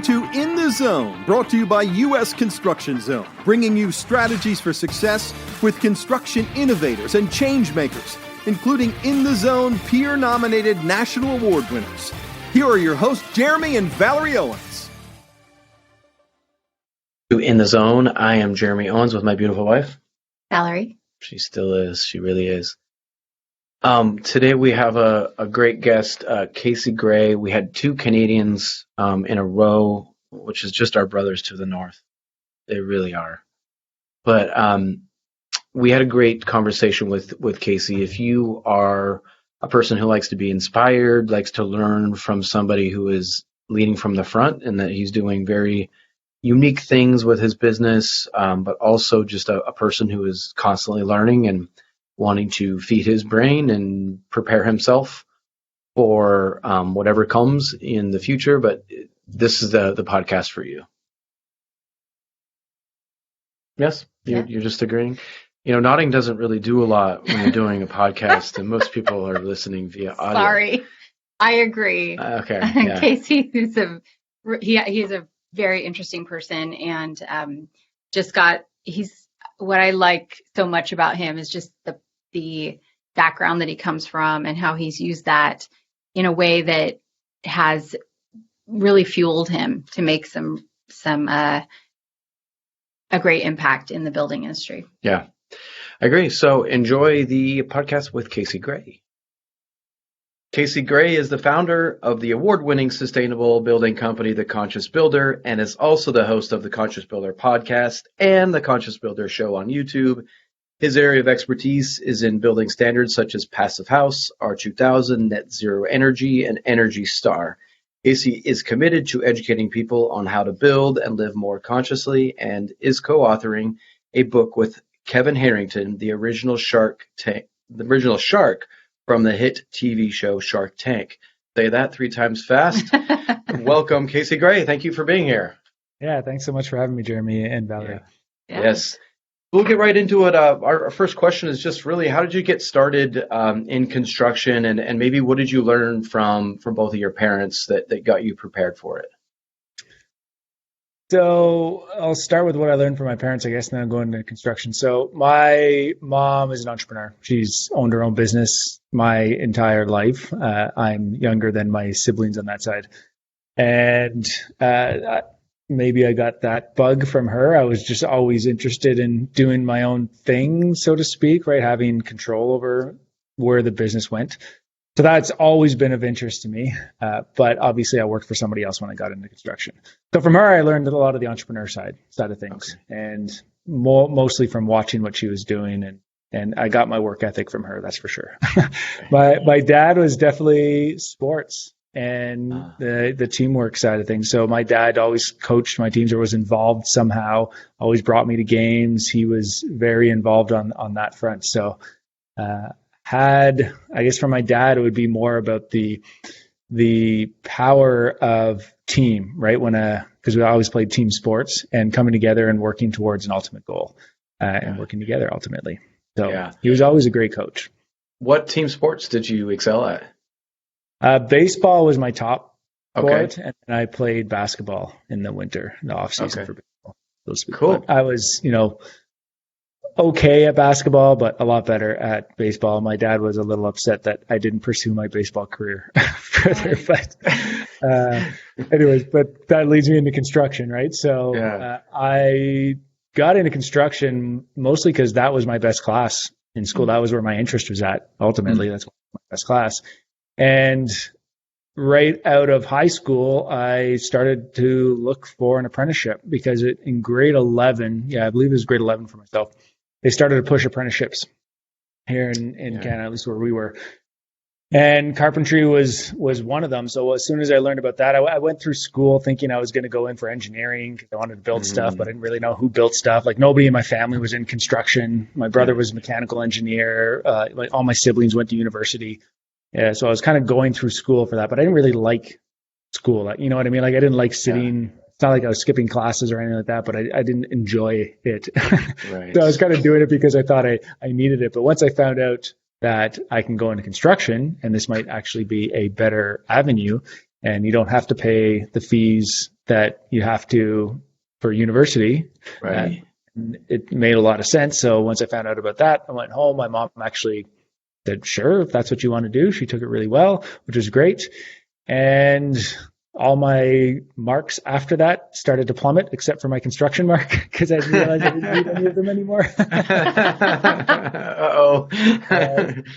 to In the Zone, brought to you by U.S. Construction Zone, bringing you strategies for success with construction innovators and change makers, including In the Zone peer-nominated national award winners. Here are your hosts, Jeremy and Valerie Owens. In the Zone, I am Jeremy Owens with my beautiful wife, Valerie. She still is. She really is. Today we have a great guest, Casey Gray. We had two Canadians in a row, which is just our brothers to the north. They really are. But we had a great conversation with Casey. If you are a person who likes to be inspired, likes to learn from somebody who is leading from the front and that he's doing very unique things with his business, but also just a person who is constantly learning and wanting to feed his brain and prepare himself for whatever comes in the future. But this is the podcast for you. Yes, you're just agreeing. You know, nodding doesn't really do a lot when you're doing a podcast, and most people are listening via audio. Sorry, I agree. Okay, yeah. Casey, he's a very interesting person, and he's what I like so much about him is just the background that he comes from and how he's used that in a way that has really fueled him to make a great impact in the building industry. Yeah, I agree. So enjoy the podcast with Casey Gray. Casey Gray is the founder of the award-winning sustainable building company, The Conscious Builder, and is also the host of the Conscious Builder podcast and the Conscious Builder show on YouTube. His area of expertise is in building standards such as Passive House, R2000, Net Zero Energy, and Energy Star. Casey is committed to educating people on how to build and live more consciously and is co-authoring a book with Kevin Harrington, the original shark from the hit TV show Shark Tank. Say that 3 times fast. Welcome, Casey Gray. Thank you for being here. Yeah, thanks so much for having me, Jeremy and Valerie. Yeah. Yes. We'll get right into it. Our first question is just really, how did you get started in construction, and maybe what did you learn from both of your parents that got you prepared for it? So I'll start with what I learned from my parents, I guess, and then I'll go into construction. So my mom is an entrepreneur. She's owned her own business my entire life. I'm younger than my siblings on that side. And maybe I got that bug from her. I was just always interested in doing my own thing, so to speak, right? Having control over where the business went. So that's always been of interest to me. But obviously I worked for somebody else when I got into construction. So from her, I learned a lot of the entrepreneur side of things, and mostly from watching what she was doing. And I got my work ethic from her, that's for sure. My dad was definitely sports and the teamwork side of things. So my dad always coached my teams or was involved somehow, always brought me to games. He was very involved on that front. So, I guess from my dad, it would be more about the power of team, right? Because we always played team sports and coming together and working towards an ultimate goal and working together ultimately. So He was always a great coach. What team sports did you excel at? Baseball was my top sport, and I played basketball in the winter, in the off season for baseball. Cool. But I was, okay at basketball, but a lot better at baseball. My dad was a little upset that I didn't pursue my baseball career further. But anyways, but that leads me into construction, right? So I got into construction mostly because that was my best class in school. That was where my interest was at. Ultimately, that's my best class. And right out of high school, I started to look for an apprenticeship because in grade 11, I believe it was grade 11 for myself, they started to push apprenticeships here in Canada, at least where we were. And carpentry was one of them. So as soon as I learned about that, I went through school thinking I was going to go in for engineering because I wanted to build stuff, but I didn't really know who built stuff. Like nobody in my family was in construction. My brother was a mechanical engineer. Like all my siblings went to university. Yeah, so I was kind of going through school for that, but I didn't really like school. You know what I mean? Like I didn't like sitting. It's not like I was skipping classes or anything like that, but I didn't enjoy it. Right. So I was kind of doing it because I thought I needed it. But once I found out that I can go into construction and this might actually be a better avenue and you don't have to pay the fees that you have to for university. Right. It made a lot of sense. So once I found out about that, I went home. My mom actually said, sure, if that's what you want to do. She took it really well, which was great. And all my marks after that started to plummet, except for my construction mark, because I didn't realize I didn't need any of them anymore.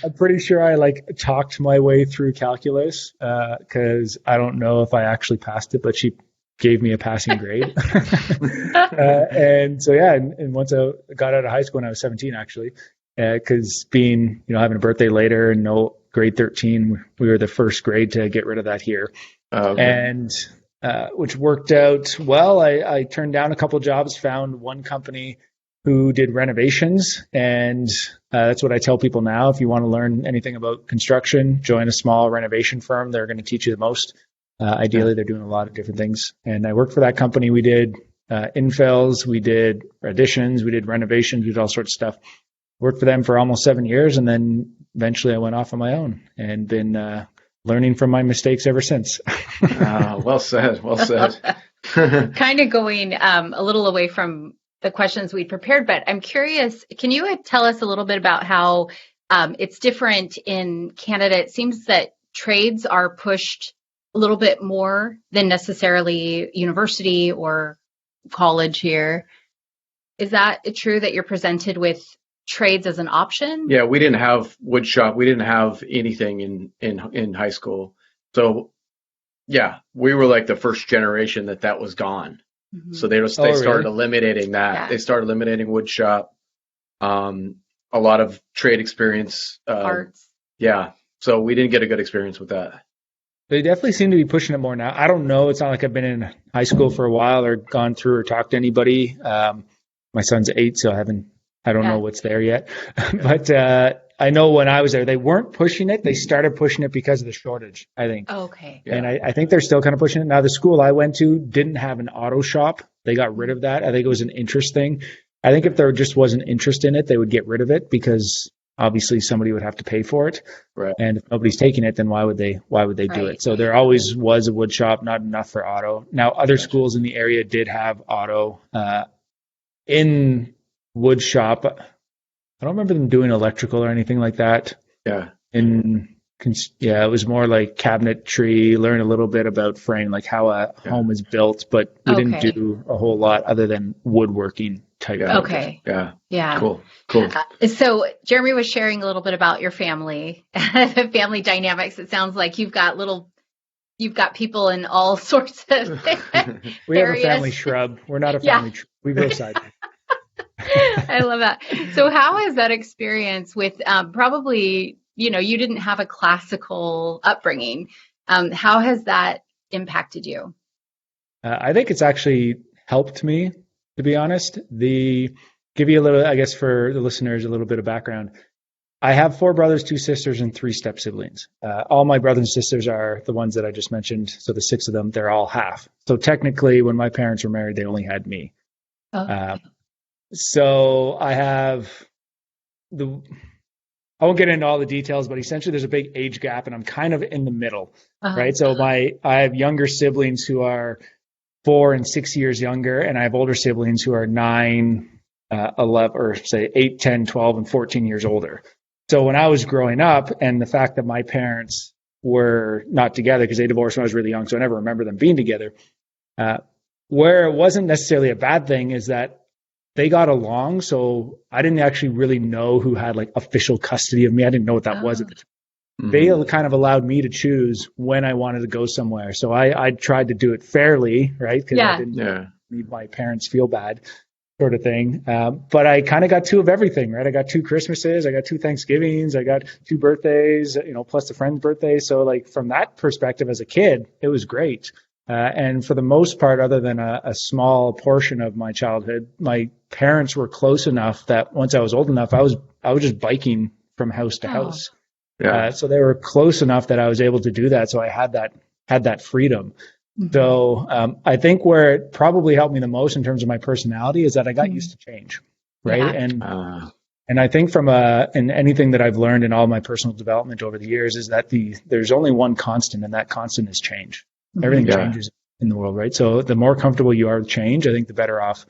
I'm pretty sure I talked my way through calculus, because I don't know if I actually passed it, but she gave me a passing grade. And so, yeah, and once I got out of high school when I was 17, actually, because being, having a birthday later and no grade 13, we were the first grade to get rid of that here. Okay. And which worked out well. I turned down a couple of jobs, found one company who did renovations. And that's what I tell people now. If you want to learn anything about construction, join a small renovation firm. They're going to teach you the most. Ideally, they're doing a lot of different things. And I worked for that company. We did infills, we did additions, we did renovations, we did all sorts of stuff. Worked for them for almost 7 years. And then eventually I went off on my own and been learning from my mistakes ever since. Well said. Well said. Kind of going a little away from the questions we'd prepared, but I'm curious, can you tell us a little bit about how it's different in Canada? It seems that trades are pushed a little bit more than necessarily university or college here. Is that true that you're presented with trades as an option? Yeah, we didn't have wood shop. We didn't have anything in high school. So yeah, we were like the first generation that was gone. Mm-hmm. So they started eliminating that. Yeah. They started eliminating wood shop. A lot of trade experience. Arts. Yeah. So we didn't get a good experience with that. They definitely seem to be pushing it more now. I don't know. It's not like I've been in high school for a while or gone through or talked to anybody. My son's 8, so I don't know what's there yet. But I know when I was there, they weren't pushing it. They started pushing it because of the shortage, I think. Okay. Yeah. And I think they're still kind of pushing it. Now, the school I went to didn't have an auto shop. They got rid of that. I think it was an interest thing. I think if there just wasn't interest in it, they would get rid of it because obviously somebody would have to pay for it. Right. And if nobody's taking it, then why would they do it? So there always was a wood shop, not enough for auto. Now, other schools in the area did have auto. In wood shop, I don't remember them doing electrical or anything like that. Yeah. It was more like cabinetry, learn a little bit about frame, like how a home is built, but we didn't do a whole lot other than woodworking type. Okay. Yeah. Cool. So Jeremy was sharing a little bit about your family, family dynamics. It sounds like you've got people in all sorts of We have a family shrub. We're not a family tree. We grow sideways. I love that. So how has that experience with probably, you didn't have a classical upbringing. How has that impacted you? I think it's actually helped me, to be honest. Give you a little, I guess, for the listeners, a little bit of background. I have 4 brothers, 2 sisters, and 3 step siblings. All my brothers and sisters are the ones that I just mentioned. So the 6 of them, they're all half. So technically, when my parents were married, they only had me. Okay. So I have I won't get into all the details, but essentially there's a big age gap and I'm kind of in the middle, right? So I have younger siblings who are 4 and 6 years younger, and I have older siblings who are 9, 11, or say 8, 10, 12, and 14 years older. So when I was growing up, and the fact that my parents were not together because they divorced when I was really young, so I never remember them being together, where it wasn't necessarily a bad thing is that they got along, so I didn't actually really know who had official custody of me. I didn't know what that was at the time. Mm-hmm. They kind of allowed me to choose when I wanted to go somewhere. So I tried to do it fairly, right? Because I didn't need my parents feel bad, sort of thing. But I kind of got 2 of everything, right? I got 2 Christmases, I got 2 Thanksgivings, I got 2 birthdays, plus a friend's birthday. So from that perspective as a kid, it was great. And for the most part, other than a small portion of my childhood, my parents were close enough that once I was old enough, I was just biking from house to house. Yeah. So they were close enough that I was able to do that. So I had that freedom. Mm-hmm. So I think where it probably helped me the most in terms of my personality is that I got used to change, right? Yeah. And I think in anything that I've learned in all my personal development over the years is that there's only one constant, and that constant is change. Everything changes in the world, right? So the more comfortable you are with change, I think the better off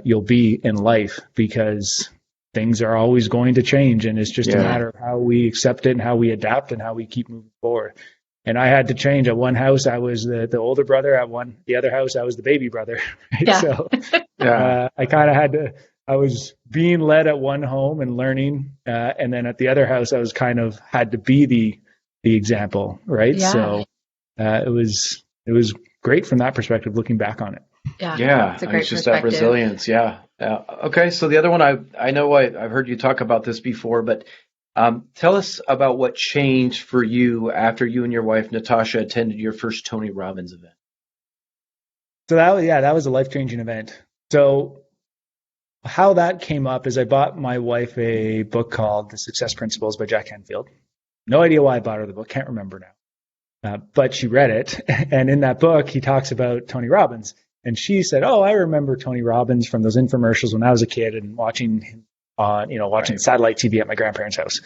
you'll be in life, because things are always going to change, and it's just a matter of how we accept it and how we adapt and how we keep moving forward. And I had to change. At one house, I was the older brother. At the other house, I was the baby brother. Right? Yeah. So I kind of had to. I was being led at one home and learning, and then at the other house, I was kind of had to be the example, right? Yeah. So it was great from that perspective, looking back on it. Yeah, it's a great it's just that resilience. Yeah. Okay, so the other one, I know I've heard you talk about this before, but tell us about what changed for you after you and your wife Natasha attended your first Tony Robbins event. So that was a life-changing event. So how that came up is I bought my wife a book called The Success Principles by Jack Canfield. No idea why I bought her the book, can't remember now. But she read it, and in that book, he talks about Tony Robbins. And she said, "Oh, I remember Tony Robbins from those infomercials when I was a kid and watching him on, watching satellite TV at my grandparents' house."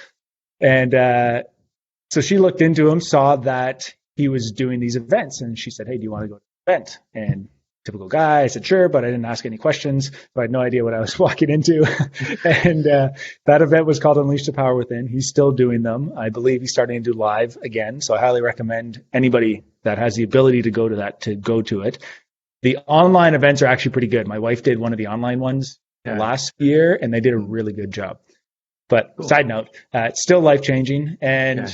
And so she looked into him, saw that he was doing these events, and she said, "Hey, do you want to go to the event?" And typical guy, I said, "Sure," but I didn't ask any questions, so I had no idea what I was walking into. And that event was called Unleash the Power Within. He's still doing them. I believe he's starting to do live again, so I highly recommend anybody that has the ability to go to that to go to it. The online events are actually pretty good. My wife did one of the online ones last year, and they did a really good job. But Side note, it's still life-changing. And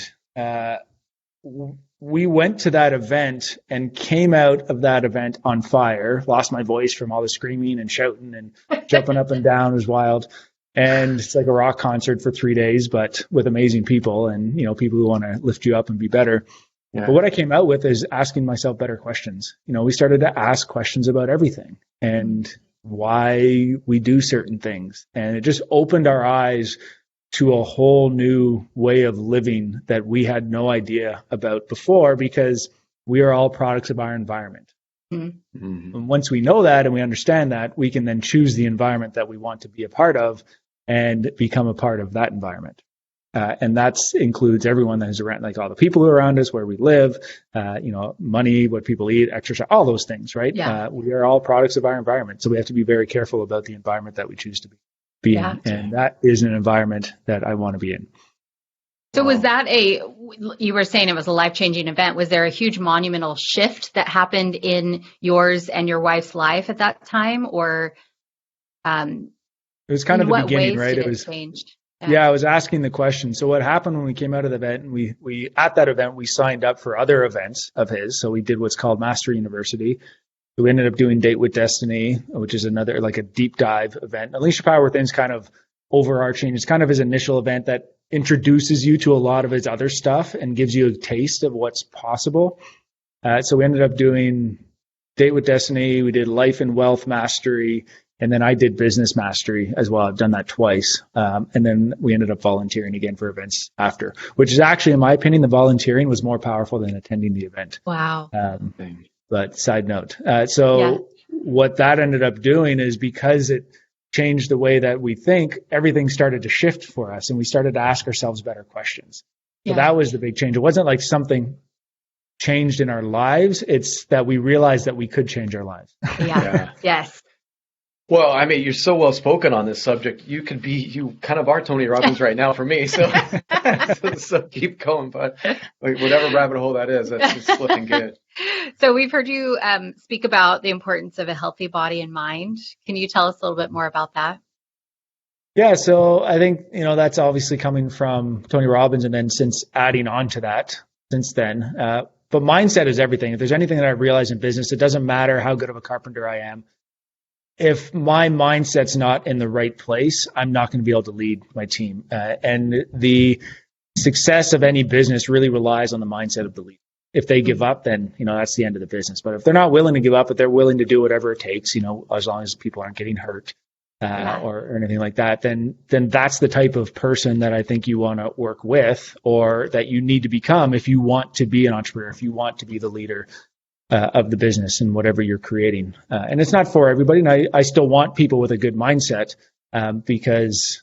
we went to that event and came out of that event on fire, lost my voice from all the screaming and shouting and jumping up and down. It was wild. And it's like a rock concert for 3 days, but with amazing people and, people who want to lift you up and be better. But what I came out with is asking myself better questions. We started to ask questions about everything and why we do certain things. And it just opened our eyes to a whole new way of living that we had no idea about before, because we are all products of our environment. Mm-hmm. And once we know that and we understand that, we can then choose the environment that we want to be a part of and become a part of that environment. And that includes everyone that is around, like all the people who are around us, where we live, money, what people eat, exercise, all those things, right? Yeah. We are all products of our environment. So we have to be very careful about the environment that we choose to be in. And that is an environment that I want to be in. So was that you were saying it was a life-changing event. Was there a huge monumental shift that happened in yours and your wife's life at that time? Or it was kind of the beginning, right? It was changed. Yeah, I was asking the question. So what happened when we came out of the event, and we at that event, we signed up for other events of his. So we did what's called Master University. We ended up doing Date with Destiny, which is another, like a deep dive event. Unleash the Power Within is kind of overarching. It's kind of his initial event that introduces you to a lot of his other stuff and gives you a taste of what's possible. So we ended up doing Date with Destiny. We did Life and Wealth Mastery. And then I did Business Mastery as well. I've done that twice. And then we ended up volunteering again for events after, which is actually, in my opinion, the volunteering was more powerful than attending the event. Wow. But side note. What that ended up doing is, because it changed the way that we think, everything started to shift for us, and we started to ask ourselves better questions. So that was the big change. It wasn't like something changed in our lives. It's that we realized that we could change our lives. Yes. Well, I mean, you're so well spoken on this subject. You kind of are Tony Robbins right now for me. So, so keep going, but whatever rabbit hole that is, it's looking good. So we've heard you speak about the importance of a healthy body and mind. Can you tell us a little bit more about that? Yeah, so I think, that's obviously coming from Tony Robbins, and then since adding on to that since then. But mindset is everything. If there's anything that I've realized in business, it doesn't matter how good of a carpenter I am. If my mindset's not in the right place, I'm not going to be able to lead my team. And the success of any business really relies on the mindset of the leader. If they give up, then, that's the end of the business. But if they're not willing to give up, but they're willing to do whatever it takes, as long as people aren't getting hurt or anything like that, then that's the type of person that I think you want to work with, or that you need to become if you want to be an entrepreneur, if you want to be the leader of the business and whatever you're creating. And it's not for everybody. And I still want people with a good mindset, because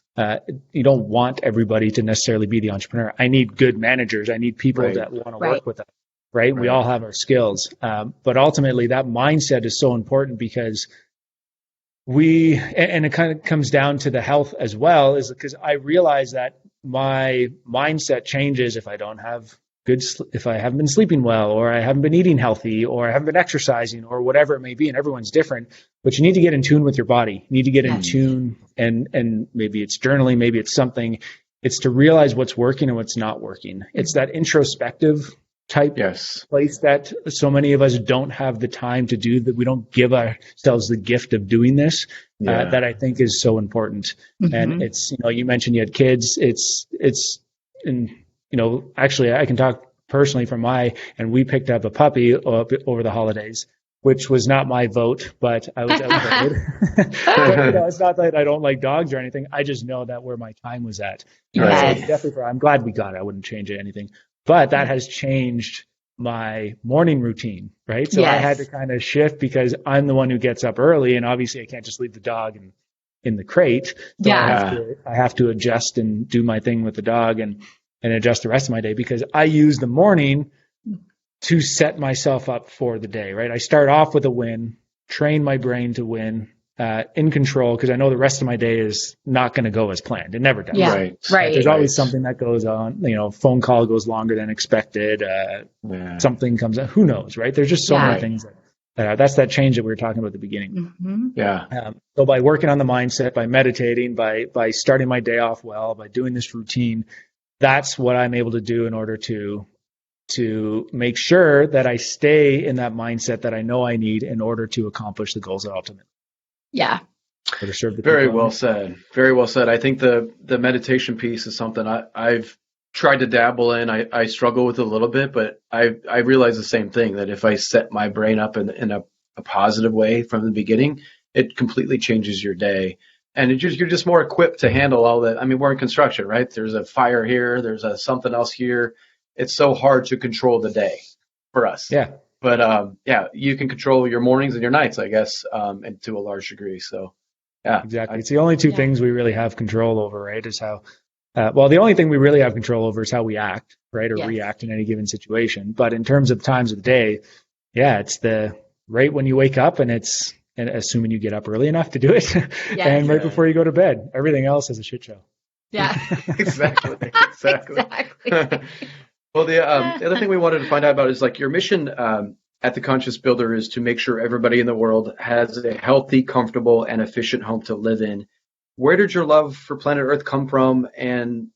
you don't want everybody to necessarily be the entrepreneur. I need good managers. I need people that want to work with them. right? We all have our skills. But ultimately that mindset is so important because and it kind of comes down to the health as well, is because I realize that my mindset changes if I don't have if I haven't been sleeping well, or I haven't been eating healthy, or I haven't been exercising, or whatever it may be. And everyone's different, but you need to get in tune with your body. You need to get in tune, and maybe it's journaling, maybe it's something. It's to realize what's working and what's not working. It's that introspective type place that so many of us don't have the time to do, that we don't give ourselves the gift of doing this, that I think is so important. And it's, you mentioned you had kids. And actually I can talk personally from and we picked up a puppy over the holidays, which was not my vote, but I was outvoted. It's not that I don't like dogs or anything. I just know that where my time was at. Yes. So definitely, I'm glad we got it. I wouldn't change anything. But that has changed my morning routine, right? So I had to kind of shift because I'm the one who gets up early, and obviously I can't just leave the dog in the crate. So I have to adjust and do my thing with the dog and adjust the rest of my day, because I use the morning to set myself up for the day, right? I start off with a win, train my brain to win, in control, because I know the rest of my day is not going to go as planned. It never does. Yeah. Right. There's always something that goes on. Phone call goes longer than expected. Something comes up. Who knows, right? There's just so many things that's that change that we were talking about at the beginning. So by working on the mindset, by meditating, by starting my day off well, by doing this routine, that's what I'm able to do in order to make sure that I stay in that mindset that I know I need in order to accomplish the goals that ultimately. Yeah. Very well said. Very well said. I think the meditation piece is something I've tried to dabble in. I struggle with it a little bit, but I realize the same thing, that if I set my brain up in a positive way from the beginning, it completely changes your day. And you're just more equipped to handle all that. I mean, we're in construction, right? There's a fire here. There's something else here. It's so hard to control the day for us. Yeah. But you can control your mornings and your nights, I guess, and to a large degree. So, yeah. Exactly. It's the only two things we really have control over, right? Is how, the only thing we really have control over is how we act, right? Or react in any given situation. But in terms of times of the day, it's right when you wake up, and assuming you get up early enough to do it, and right before you go to bed. Everything else is a shit show. Yeah. Exactly. Well, the other thing we wanted to find out about is, like, your mission at the Conscious Builder is to make sure everybody in the world has a healthy, comfortable, and efficient home to live in. Where did your love for planet Earth come from? And,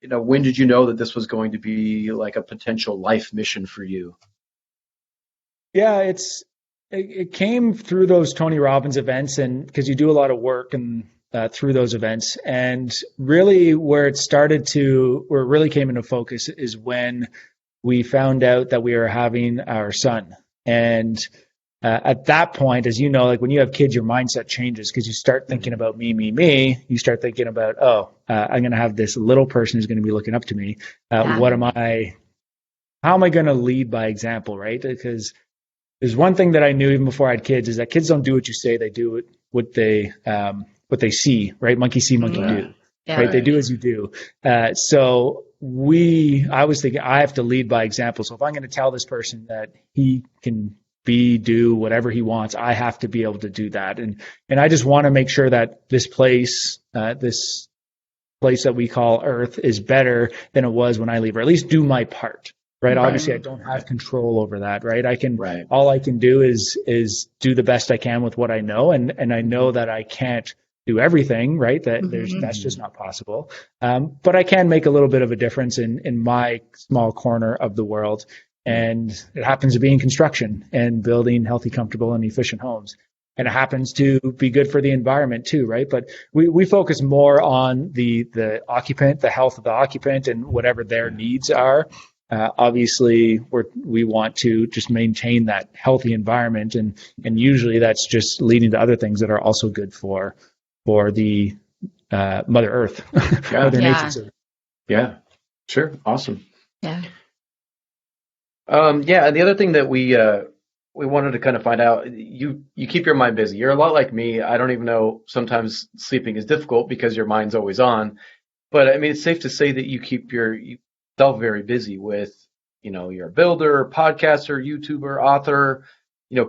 when did you know that this was going to be like a potential life mission for you? Yeah, it came through those Tony Robbins events, and because you do a lot of work and through those events. And really where it really came into focus is when we found out that we were having our son. And at that point, as you know, like when you have kids, your mindset changes, because you start thinking about me. You start thinking about, I'm going to have this little person who's going to be looking up to me. How am I going to lead by example, right? Because there's one thing that I knew even before I had kids, is that kids don't do what you say, they do what they see, right? Monkey see, monkey do, right? They do as you do. So I was thinking, I have to lead by example. So if I'm going to tell this person that he can do whatever he wants, I have to be able to do that. And I just want to make sure that this place that we call Earth is better than it was when I leave, or at least do my part. Right. Obviously, I don't have control over that. Right. All I can do is do the best I can with what I know. And I know that I can't do everything. Right. That's just not possible. But I can make a little bit of a difference in my small corner of the world. And it happens to be in construction and building healthy, comfortable, and efficient homes. And it happens to be good for the environment too, right? But we focus more on the occupant, the health of the occupant, and whatever their needs are. Obviously, we want to just maintain that healthy environment, and usually that's just leading to other things that are also good for the Mother Earth, Mother Nature. Yeah, sure, awesome. Yeah. And the other thing that we wanted to kind of find out, you keep your mind busy. You're a lot like me. I don't even know, sometimes sleeping is difficult because your mind's always on. But I mean, it's safe to say that you keep yourself very busy with, you're a builder, podcaster, YouTuber, author,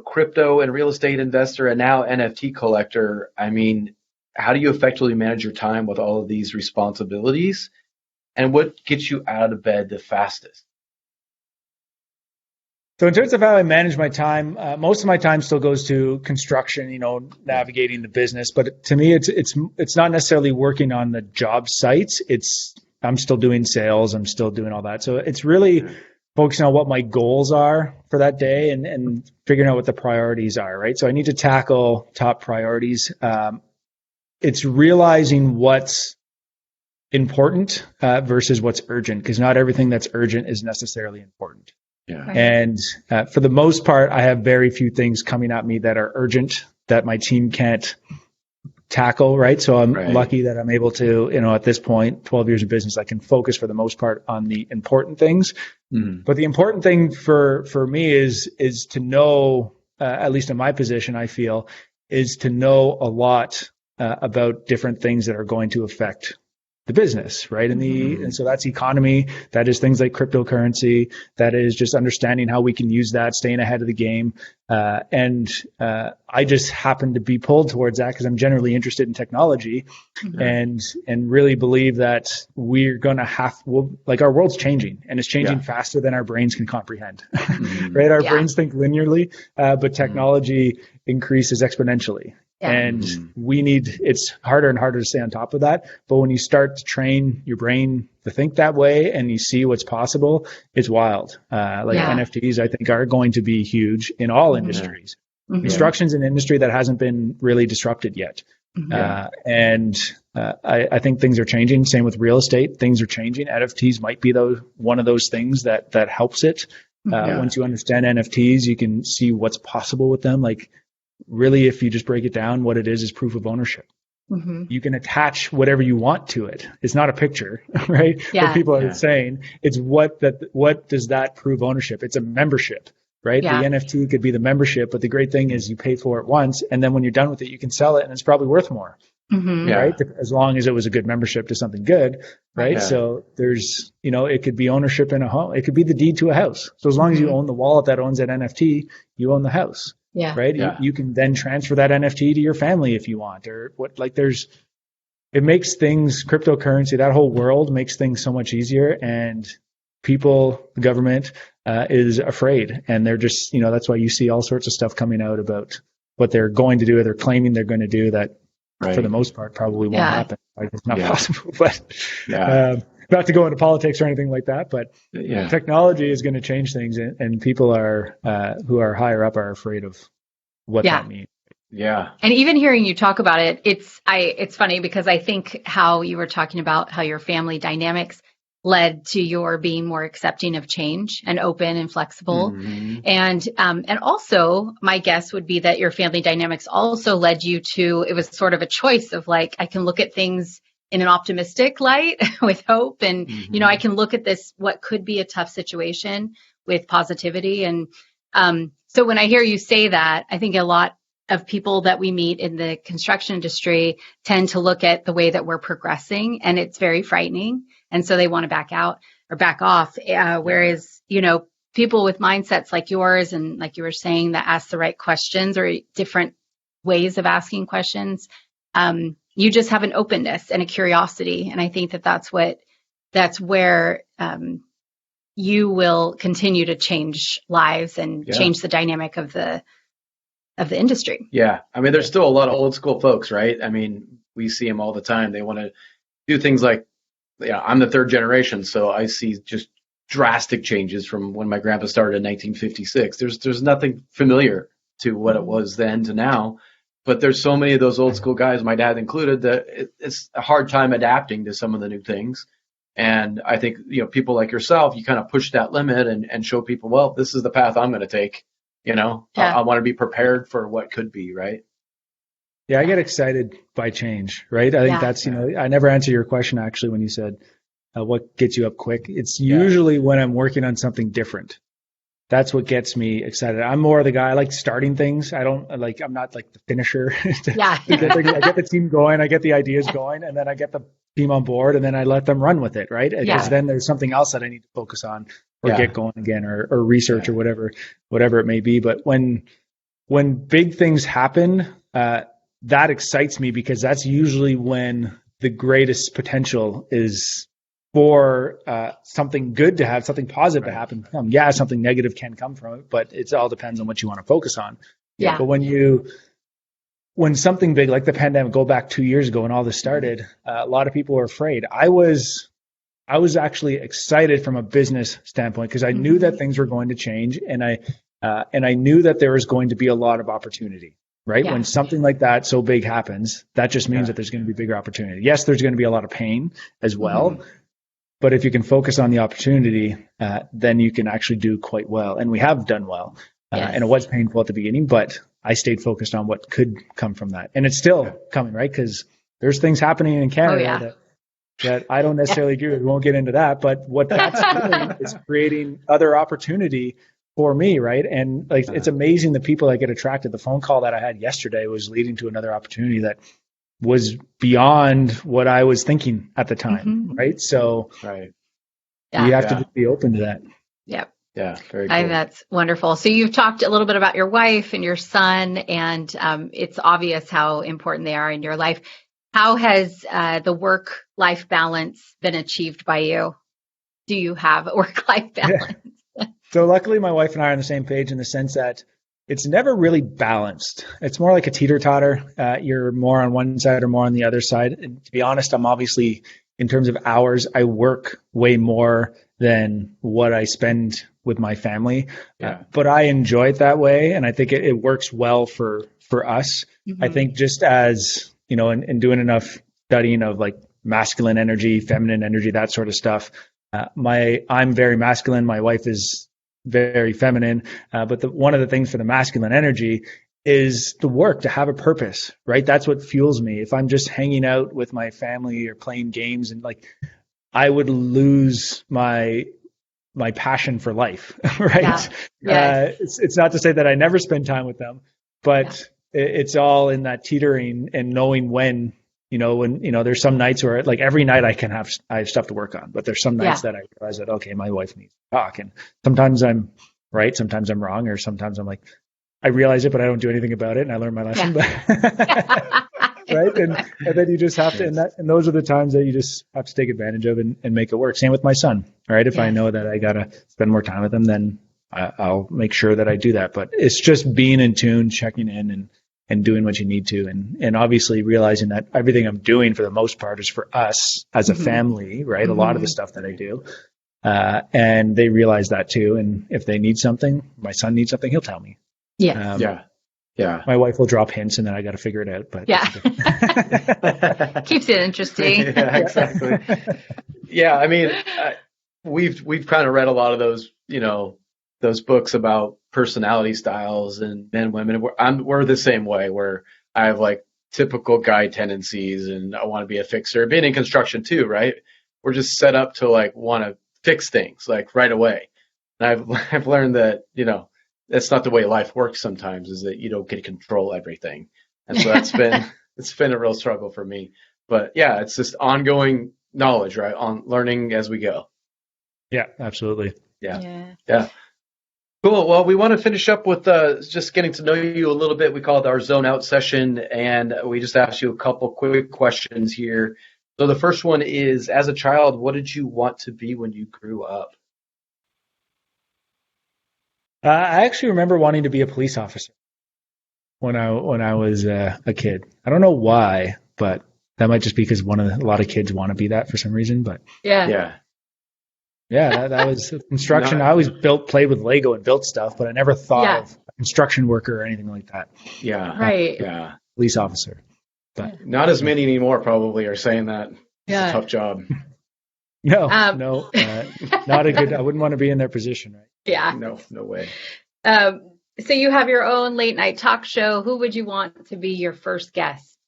crypto and real estate investor, and now NFT collector. I mean, how do you effectively manage your time with all of these responsibilities? And what gets you out of bed the fastest? So in terms of how I manage my time, most of my time still goes to construction, navigating the business. But to me, it's not necessarily working on the job sites. I'm still doing sales. I'm still doing all that. So it's really focusing on what my goals are for that day and figuring out what the priorities are, right? So I need to tackle top priorities. It's realizing what's important versus what's urgent, because not everything that's urgent is necessarily important. Yeah. Right. And for the most part, I have very few things coming at me that are urgent that my team can't tackle, right? So I'm lucky that I'm able to, at this point, 12 years of business, I can focus for the most part on the important things. But the important thing for me is to know, at least in my position, I feel, is to know a lot about different things that are going to affect the business, right? And so that's economy. That is things like cryptocurrency. That is just understanding how we can use that, staying ahead of the game. And I just happen to be pulled towards that because I'm generally interested in technology and really believe that we're going to our world's changing, and it's changing faster than our brains can comprehend, right? Our brains think linearly, but technology increases exponentially. Yeah. And it's harder and harder to stay on top of that. But when you start to train your brain to think that way and you see what's possible, it's wild. NFTs, I think, are going to be huge in all industries. Construction's an industry that hasn't been really disrupted yet. And I think things are changing. Same with real estate. Things are changing. NFTs might be one of those things that helps it. Once you understand NFTs, you can see what's possible with them. Like, really, if you just break it down, what it is proof of ownership. You can attach whatever you want to it. It's not a picture, right? Yeah. What people are saying, it's what does that prove ownership? It's a membership, right? Yeah. The NFT could be the membership, but the great thing is you pay for it once, and then when you're done with it, you can sell it, and it's probably worth more, right? As long as it was a good membership to something good, right? Yeah. So there's, it could be ownership in a home. It could be the deed to a house. So as long as you own the wallet that owns that NFT, you own the house. Yeah. Right. Yeah. You can then transfer that NFT to your family if you want, or it makes things, cryptocurrency, that whole world makes things so much easier, and people, the government is afraid, and they're just, that's why you see all sorts of stuff coming out about what they're going to do, or they're claiming they're going to do that for the most part probably won't happen. Like, it's not possible, but not to go into politics or anything like that, but technology is going to change things, and people are who are higher up are afraid of what that means. Yeah. And even hearing you talk about it, it's funny because I think how you were talking about how your family dynamics led to your being more accepting of change and open and flexible. And also my guess would be that your family dynamics also led you to, it was sort of a choice of like, I can look at things in an optimistic light with hope. And, I can look at this, what could be a tough situation, with positivity. And so when I hear you say that, I think a lot of people that we meet in the construction industry tend to look at the way that we're progressing, and it's very frightening. And so they want to back out or back off. Whereas, people with mindsets like yours, and like you were saying, that ask the right questions or different ways of asking questions, you just have an openness and a curiosity. And I think that's where you will continue to change lives and change the dynamic of the industry. Yeah. I mean, there's still a lot of old school folks, right? I mean, we see them all the time. They want to do things like, I'm the third generation, so I see just drastic changes from when my grandpa started in 1956. There's nothing familiar to what it was then to now. But there's so many of those old school guys, my dad included, that it's a hard time adapting to some of the new things. And I think, people like yourself, you kind of push that limit and show people, well, this is the path I'm going to take. I want to be prepared for what could be, right? Yeah, I get excited by change, right? I think that's, I never answered your question actually when you said, what gets you up quick? It's usually when I'm working on something different. That's what gets me excited. I'm more the guy, I like starting things. I'm not like the finisher. I get the team going, I get the ideas going, and then I get the team on board, and then I let them run with it, right? Because then there's something else that I need to focus on. get going again, or research, or whatever it may be. But when big things happen, that excites me, because that's usually when the greatest potential is for something good to have, something positive to happen. Yeah, something negative can come from it, but it all depends on what you want to focus on. Yeah. But when something big like the pandemic, go back 2 years ago when all this started, a lot of people were afraid. I was actually excited from a business standpoint, because I knew that things were going to change, and I knew that there was going to be a lot of opportunity. Right? When something like that so big happens, that just means that there's going to be bigger opportunity. Yes, there's going to be a lot of pain as well, but if you can focus on the opportunity, then you can actually do quite well. And we have done well. And it was painful at the beginning, but I stayed focused on what could come from that. And it's still coming, right? Because there's things happening in Canada that I don't necessarily agree with. We won't get into that, but what that's doing is creating other opportunity for me, right? And like, it's amazing the people that get attracted. The phone call that I had yesterday was leading to another opportunity that was beyond what I was thinking at the time, right? So you have to just be open to that. Yep. Yeah, very cool. That's wonderful. So you've talked a little bit about your wife and your son, and it's obvious how important they are in your life. How has the work-life balance been achieved by you? Do you have a work-life balance? So luckily, my wife and I are on the same page in the sense that it's never really balanced. It's more like a teeter-totter. You're more on one side or more on the other side. And to be honest, I'm obviously, in terms of hours, I work way more than what I spend with my family. But I enjoy it that way, and I think it works well for us. I think just as, you know, and doing enough studying of like masculine energy, feminine energy, that sort of stuff. I'm very masculine. My wife is very feminine. But one of the things for the masculine energy is the work, to have a purpose, right? That's what fuels me. If I'm just hanging out with my family or playing games, and like, I would lose my passion for life, right? It's not to say that I never spend time with them, but it's all in that teetering and knowing when, there's some nights where, like, every night I have stuff to work on, but there's some nights that I realize that, okay, my wife needs to talk. And sometimes I'm right, sometimes I'm wrong, or sometimes I'm like, I realize it, but I don't do anything about it, and I learn my lesson. Right? And then you just have to, and those are the times that you just have to take advantage of and make it work. Same with my son, right? If I know that I got to spend more time with him, then I'll make sure that I do that. But it's just being in tune, checking in, and doing what you need to. And obviously realizing that everything I'm doing for the most part is for us as a family, right? A lot of the stuff that I do. And they realize that too. And if they need something, my son needs something, he'll tell me. My wife will drop hints, and then I got to figure it out. But keeps it interesting. Exactly. I mean, we've kind of read a lot of those, those books about personality styles and men, women. We're the same way, where I have like typical guy tendencies, and I want to be a fixer. Being in construction too, right? We're just set up to like want to fix things like right away. And I've learned that, that's not the way life works sometimes, is that you don't get to control everything. And so it's been a real struggle for me. But it's just ongoing knowledge, right? On learning as we go. Yeah, absolutely. Yeah. Cool. Well, we want to finish up with just getting to know you a little bit. We call it our zone out session, and we just asked you a couple quick questions here. So the first one is, as a child, what did you want to be when you grew up? I actually remember wanting to be a police officer when I was a kid. I don't know why, but that might just be because a lot of kids want to be that for some reason. But that was construction. I always played with Lego and built stuff, but I never thought of a construction worker or anything like that. Police officer. But not as many anymore probably are saying that. It's a tough job. No, not a good. I wouldn't want to be in their position, right? No way. So you have your own late night talk show. Who would you want to be your first guest?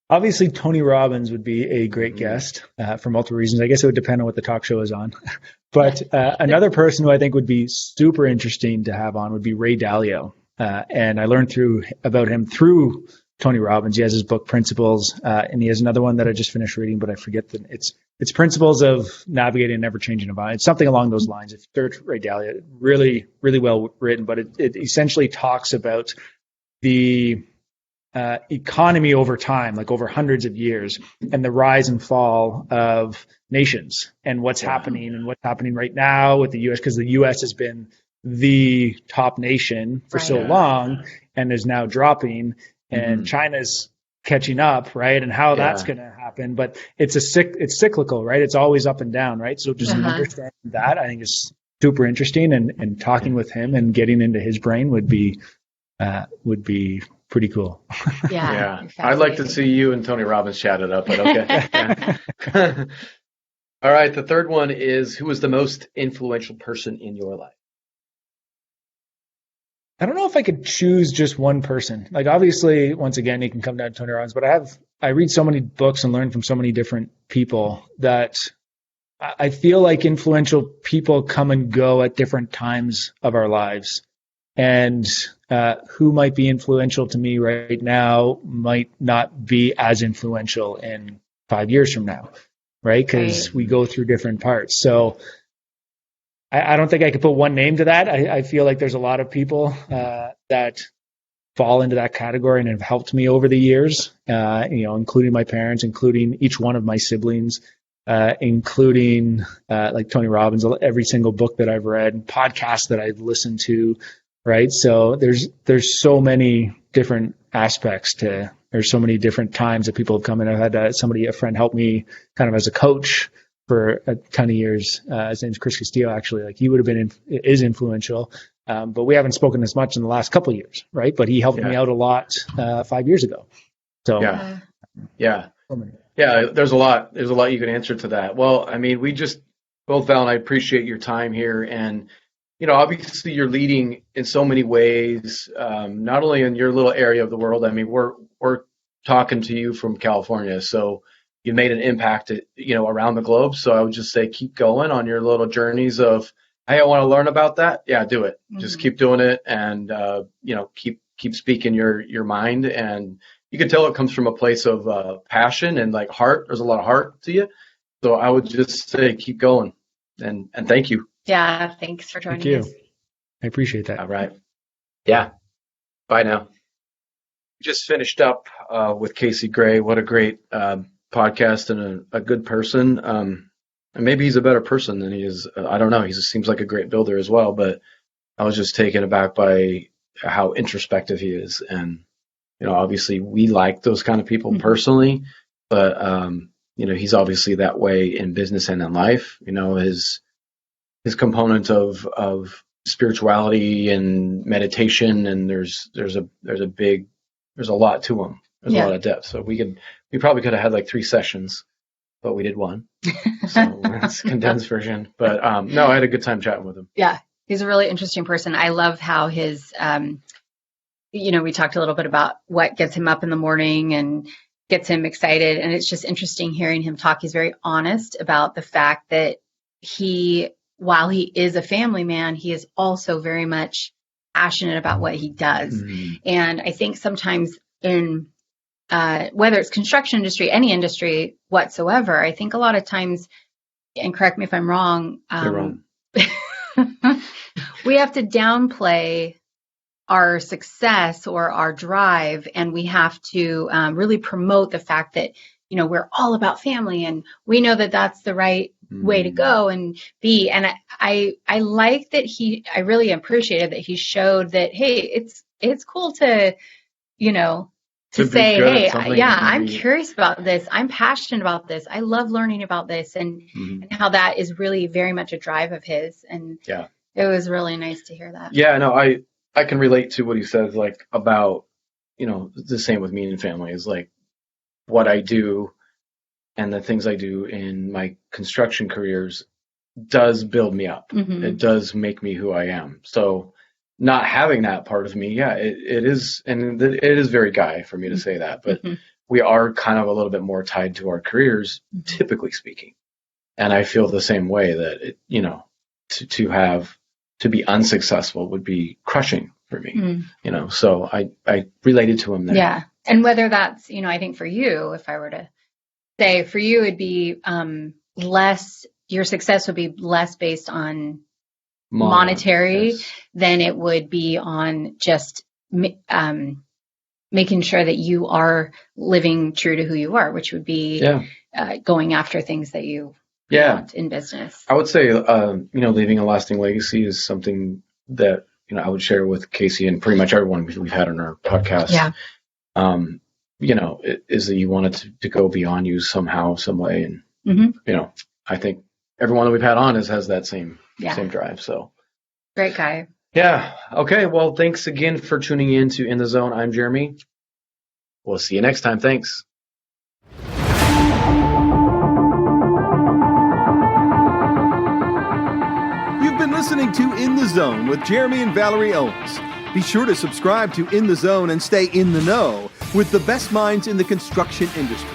Obviously, Tony Robbins would be a great guest for multiple reasons. I guess it would depend on what the talk show is on. But another person who I think would be super interesting to have on would be Ray Dalio. And I learned about him through Tony Robbins. He has his book Principles, and he has another one that I just finished reading, but I forget that it's Principles of Navigating an Ever-Changing Environment. It's something along those lines. If you search Ray Dalio, really, really well written, but it essentially talks about the economy over time, like over hundreds of years, and the rise and fall of nations and what's happening right now with the U.S., because the U.S. has been the top nation for so long and is now dropping, and China's catching up, right? And how that's going to happen. But it's cyclical, right? It's always up and down, right? So just understanding that, I think, is super interesting, and talking with him and getting into his brain would be pretty cool. Yeah. I'd like to see you and Tony Robbins chat it up, but okay. All right. The third one is, who was the most influential person in your life? I don't know if I could choose just one person. Like, obviously, once again, you can come down to Tony Robbins, but I read so many books and learn from so many different people that I feel like influential people come and go at different times of our lives. And who might be influential to me right now might not be as influential in 5 years from now, right? Because we go through different parts. So I don't think I could put one name to that. I feel like there's a lot of people that fall into that category and have helped me over the years, including my parents, including each one of my siblings, including like Tony Robbins, every single book that I've read, podcasts that I've listened to, right? So there's so many different aspects there's so many different times that people have come in. I've had a friend help me kind of as a coach for a ton of years. His name's Chris Castillo, actually. Like, he would have been is influential, but we haven't spoken as much in the last couple of years, right? But he helped me out a lot 5 years ago. So there's a lot you can answer to that. Well, I mean, both Val and I appreciate your time here, and obviously you're leading in so many ways, not only in your little area of the world. I mean, we're talking to you from California, so you made an impact, around the globe. So I would just say, keep going on your little journeys of, hey, I want to learn about that. Yeah, do it. Just keep doing it, and keep speaking your mind. And you can tell it comes from a place of passion and like heart. There's a lot of heart to you. So I would just say, keep going, and thank you. Yeah, thanks for joining us. I appreciate that. All right. Yeah. Bye now. Just finished up with Casey Gray. What a great podcast, and a good person. And maybe he's a better person than he is. I don't know. He just seems like a great builder as well. But I was just taken aback by how introspective he is. And, obviously we like those kind of people personally, but, he's obviously that way in business and in life. His component of spirituality and meditation, and there's a lot to him. There's a lot of depth. So we probably could have had like 3 sessions, but we did one. So it's a condensed version. But no, I had a good time chatting with him. Yeah, he's a really interesting person. I love how his, we talked a little bit about what gets him up in the morning and gets him excited. And it's just interesting hearing him talk. He's very honest about the fact that while he is a family man, he is also very much passionate about what he does. And I think sometimes in whether it's construction industry, any industry whatsoever, I think a lot of times, and correct me if I'm wrong, You're wrong. we have to downplay our success or our drive, and we have to really promote the fact that we're all about family, and we know that that's the right way to go and be. And I like that I really appreciated that he showed that, hey, it's cool to to say, hey, I'm curious about this. I'm passionate about this. I love learning about this, and how that is really very much a drive of his. And it was really nice to hear that. Yeah, no, I can relate to what he says, like about, the same with me and family is like what I do and the things I do in my construction careers does build me up. It does make me who I am. So not having that part of me, it is, and it is very guy for me to say that, but we are kind of a little bit more tied to our careers, typically speaking. And I feel the same way that to be unsuccessful would be crushing for me, so I related to him there. And whether that's, I think for you, if I were to say for you, it'd be less, your success would be less based on monetary yes. than it would be on just making sure that you are living true to who you are, which would be going after things that you want in business. I would say, leaving a lasting legacy is something that, I would share with Casey and pretty much everyone we've had on our podcast. Yeah. Is that you want it to go beyond you somehow, some way. And, I think everyone that we've had on has that same drive. So great guy. Yeah. Okay. Well, thanks again for tuning in to In the Zone. I'm Jeremy. We'll see you next time. Thanks. You've been listening to In the Zone with Jeremy and Valerie Owens. Be sure to subscribe to In the Zone and stay in the know with the best minds in the construction industry.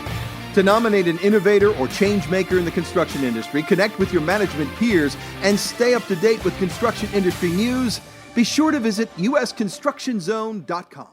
To nominate an innovator or change maker in the construction industry, connect with your management peers, and stay up to date with construction industry news, be sure to visit usconstructionzone.com.